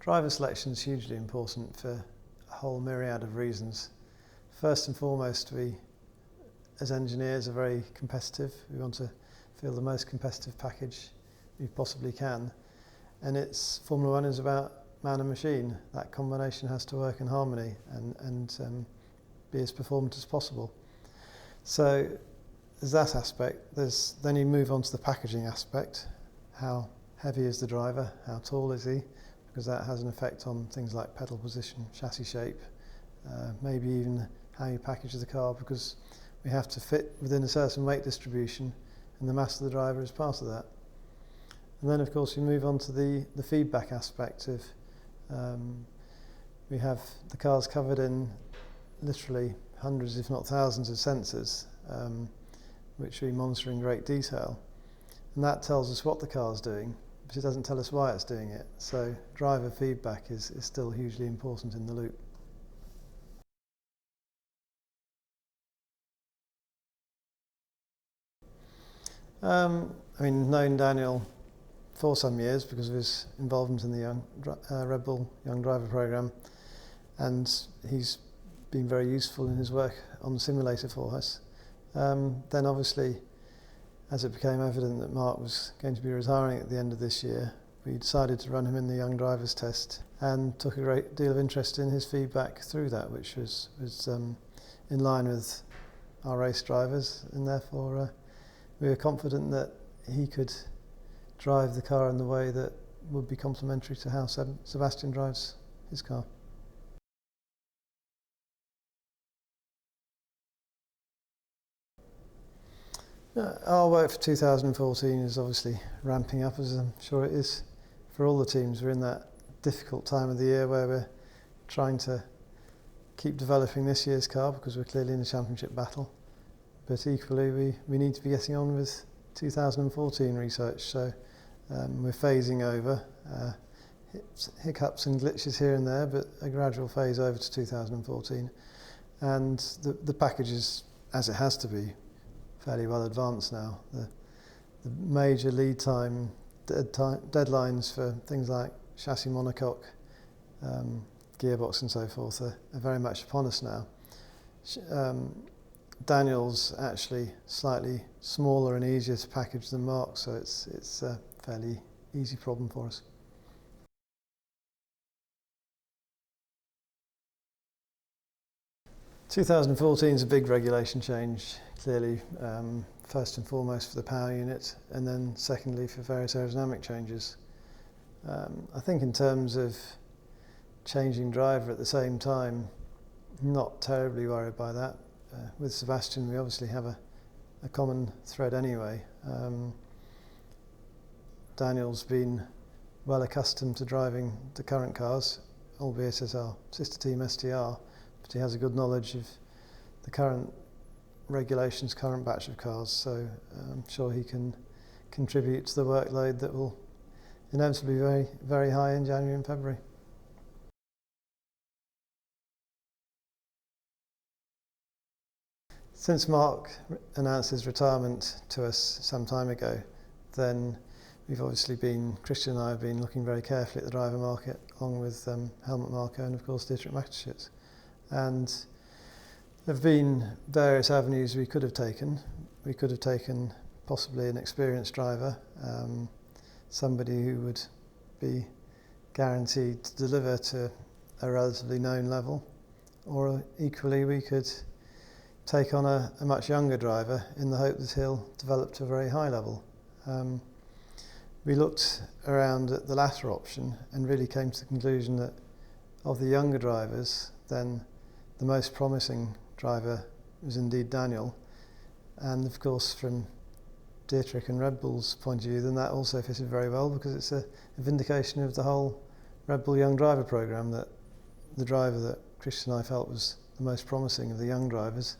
Driver selection is hugely important for a whole myriad of reasons. First and foremost, we as engineers are very competitive. We want to feel the most competitive package we possibly can. And Formula One is about man and machine. That combination has to work in harmony and be as performant as possible. So there's that aspect. Then you move on to the packaging aspect. How heavy is the driver? How tall is he? Because that has an effect on things like pedal position, chassis shape, maybe even how you package the car, because we have to fit within a certain weight distribution, and the mass of the driver is part of that. And then, of course, we move on to the feedback aspect of we have the cars covered in literally hundreds, if not thousands, of sensors, which we monitor in great detail. And that tells us what the car's doing, but it doesn't tell us why it's doing it. So driver feedback is still hugely important in the loop. Known Daniel for some years because of his involvement in the Red Bull Young Driver Programme, and he's been very useful in his work on the simulator for us. Then obviously, as it became evident that Mark was going to be retiring at the end of this year, we decided to run him in the Young Drivers Test and took a great deal of interest in his feedback through that, which was in line with our race drivers, and therefore we were confident that he could drive the car in the way that would be complementary to how Sebastian drives his car. Our work for 2014 is obviously ramping up, as I'm sure it is for all the teams. We're in that difficult time of the year where we're trying to keep developing this year's car because we're clearly in a championship battle. But equally, we need to be getting on with 2014 research. So we're phasing over hiccups and glitches here and there, but a gradual phase over to 2014. And the package is, as it has to be, fairly well advanced now. The major lead time deadlines for things like chassis monocoque, gearbox and so forth are very much upon us now. Daniel's actually slightly smaller and easier to package than Mark, so it's a fairly easy problem for us. (2014) is a big regulation change, clearly, first and foremost for the power unit, and then secondly for various aerodynamic changes. I think in terms of changing driver at the same time, not terribly worried by that. With Sebastian, we obviously have a common thread anyway. Daniel's been well accustomed to driving the current cars, albeit at our sister team STR, but he has a good knowledge of the current regulations, current batch of cars, so I'm sure he can contribute to the workload that will inevitably be very, very high in January and February. Since Mark announced his retirement to us some time ago, then we've obviously Christian and I have been looking very carefully at the driver market, along with Helmut Marko and of course Dietrich Mateschitz. And there have been various avenues we could have taken. We could have taken possibly an experienced driver, somebody who would be guaranteed to deliver to a relatively known level, or equally we could take on a much younger driver in the hope that he'll develop to a very high level. We looked around at the latter option and really came to the conclusion that of the younger drivers, then the most promising driver was indeed Daniel. And of course, from Dietrich and Red Bull's point of view, then that also fitted very well, because it's a vindication of the whole Red Bull Young Driver Programme, that the driver that Christian and I felt was the most promising of the young drivers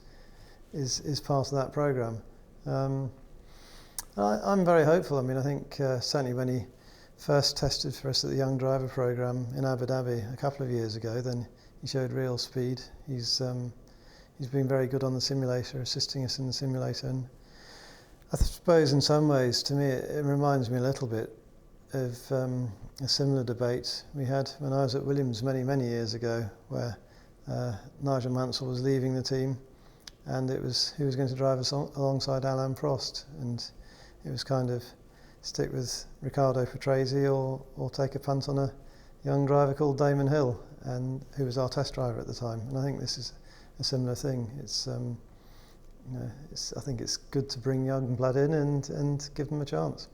is part of that programme. I'm very hopeful. I think certainly when he first tested for us at the Young Driver Programme in Abu Dhabi a couple of years ago, then he showed real speed. He's been very good on the simulator, assisting us in the simulator, and I suppose in some ways, to me, it reminds me a little bit of a similar debate we had when I was at Williams many years ago, where Nigel Mansell was leaving the team, and it was who was going to drive us alongside Alain Prost, and it was kind of stick with Ricciardo Patrese or take a punt on a young driver called Damon Hill, and who was our test driver at the time. And I think this is a similar thing. It's I think it's good to bring young blood in and give them a chance.